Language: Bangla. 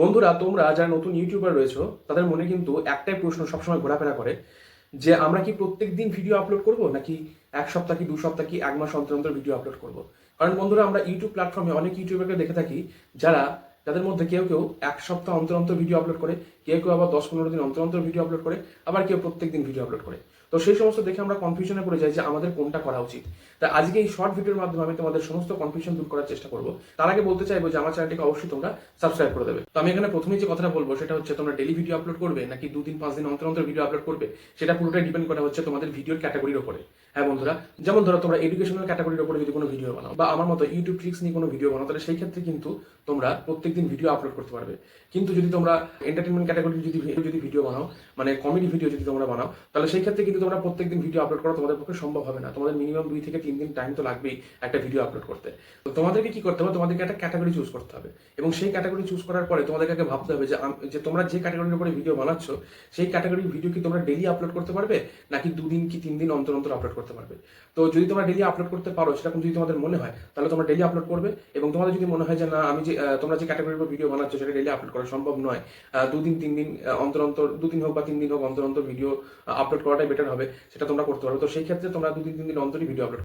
বন্ধুরা, তোমরা যারা নতুন ইউটিউবার রয়েছো তাদের মনে কিন্তু একটাই প্রশ্ন সবসময় ঘোরাফেরা করে যে আমরা কি প্রত্যেক দিন ভিডিও আপলোড করব, নাকি এক সপ্তাহ কি 2 সপ্তাহ কি 1 মাস অন্তর অন্তর ভিডিও আপলোড করব। কারণ বন্ধুরা, আমরা ইউটিউব প্ল্যাটফর্মে অনেক ইউটিউবারকে দেখে থাকি যারা যাদের মধ্যে কেউ কেউ এক সপ্তাহ অন্তর অন্তর ভিডিও আপলোড করে, কেউ কেউ আবার 10-15 দিন অন্তর অন্তর ভিডিও আপলোড করে, আবার কেউ প্রত্যেক দিন ভিডিও আপলোড করে। তো সেই সমস্ত দেখে আমরা কনফিউশনে পড়ে যাই যে আমাদের কোনটা করা উচিত। তাই আজকে এই শর্ট ভিডিওর মাধ্যমে আমি তোমাদের সমস্ত কনফিউশন দূর করার চেষ্টা করব। তার আগে বলতে চাইবো যে আমার চ্যানেলটিকে অবশ্যই তোমরা সাবস্ক্রাইব করে দেবে। তো আমি এখানে প্রথমেই যে কথাটা বলবো সেটা হচ্ছে, তোমরা ডেলি ভিডিও আপলোড করবে নাকি 2 দিন 5 দিন অন্তর অন্তর ভিডিও আপলোড করবে, সেটা পুরোটাই ডিপেন্ড করা হচ্ছে তোমাদের ভিডিওর ক্যাটাগরির উপরে। হ্যাঁ বন্ধুরা, যেমন ধরো তোমরা এডুকেশনাল ক্যাটাগরির উপরে যদি কোনো ভিডিও বানাও বা আমার মতো ইউটিউব ট্রিক্স নিয়ে কোনো ভিডিও বানাও, তাহলে সেই ক্ষেত্রে কিন্তু তোমরা প্রত্যেকদিন ভিডিও আপলোড করতে পারবে। কিন্তু যদি তোমরা এন্টারটেনমেন্ট ক্যাটাগরির যদি ভিডিও বানাও, মানে কমেডি ভিডিও যদি তোমরা বানাও, তাহলে সেই ক্ষেত্রে কিন্তু তোমরা প্রত্যেকদিন ভিডিও আপলোড করা তোমাদের পক্ষে সম্ভব হবে না। তোমাদের মিনিমাম 2 থেকে 3 দিন টাইম তো লাগবেই একটা ভিডিও আপলোড করতে। তো তোমাদেরকে কি করতে হবে, তোমাদেরকে একটা ক্যাটাগরি চুজ করতে হবে, এবং সেই ক্যাটাগরি চুজ করার পরে তোমাদেরকে আগে ভাবতে হবে যে তোমরা যে ক্যাটাগরির উপরে ভিডিও বানাচ্ছ সেই ক্যাটাগরির ভিডিও কি তোমরা ডেলি আপলোড করতে পারবে, নাকি 2 দিন কি 3 দিন অন্তর অন্তর আপলোড করতে পারবে। তো যদি তোমরা ডেলি আপলোড করতে পারো, সেরকম যদি তোমাদের মনে হয়, তাহলে তোমরা ডেলি আপলোড করবে। এবং তোমাদের যদি মনে হয় যে না, আমি যে তোমরা যে ক্যাটাগরির উপর ভিডিও বানাচ্ছ সেটা ডেলি আপলোড করা সম্ভব নয়, 2 দিন 3 দিন অন্তর অন্তর, 2 দিন হোক বা 3 দিন হোক অন্তর অন্তর ভিডিও আপলোড করাটাই বেটার হবে, সেটা তোমরা করতে পারবে। তো সেই ক্ষেত্রে তোমরা 2 দিন 3 দিন অন্তরই ভিডিও আপলোড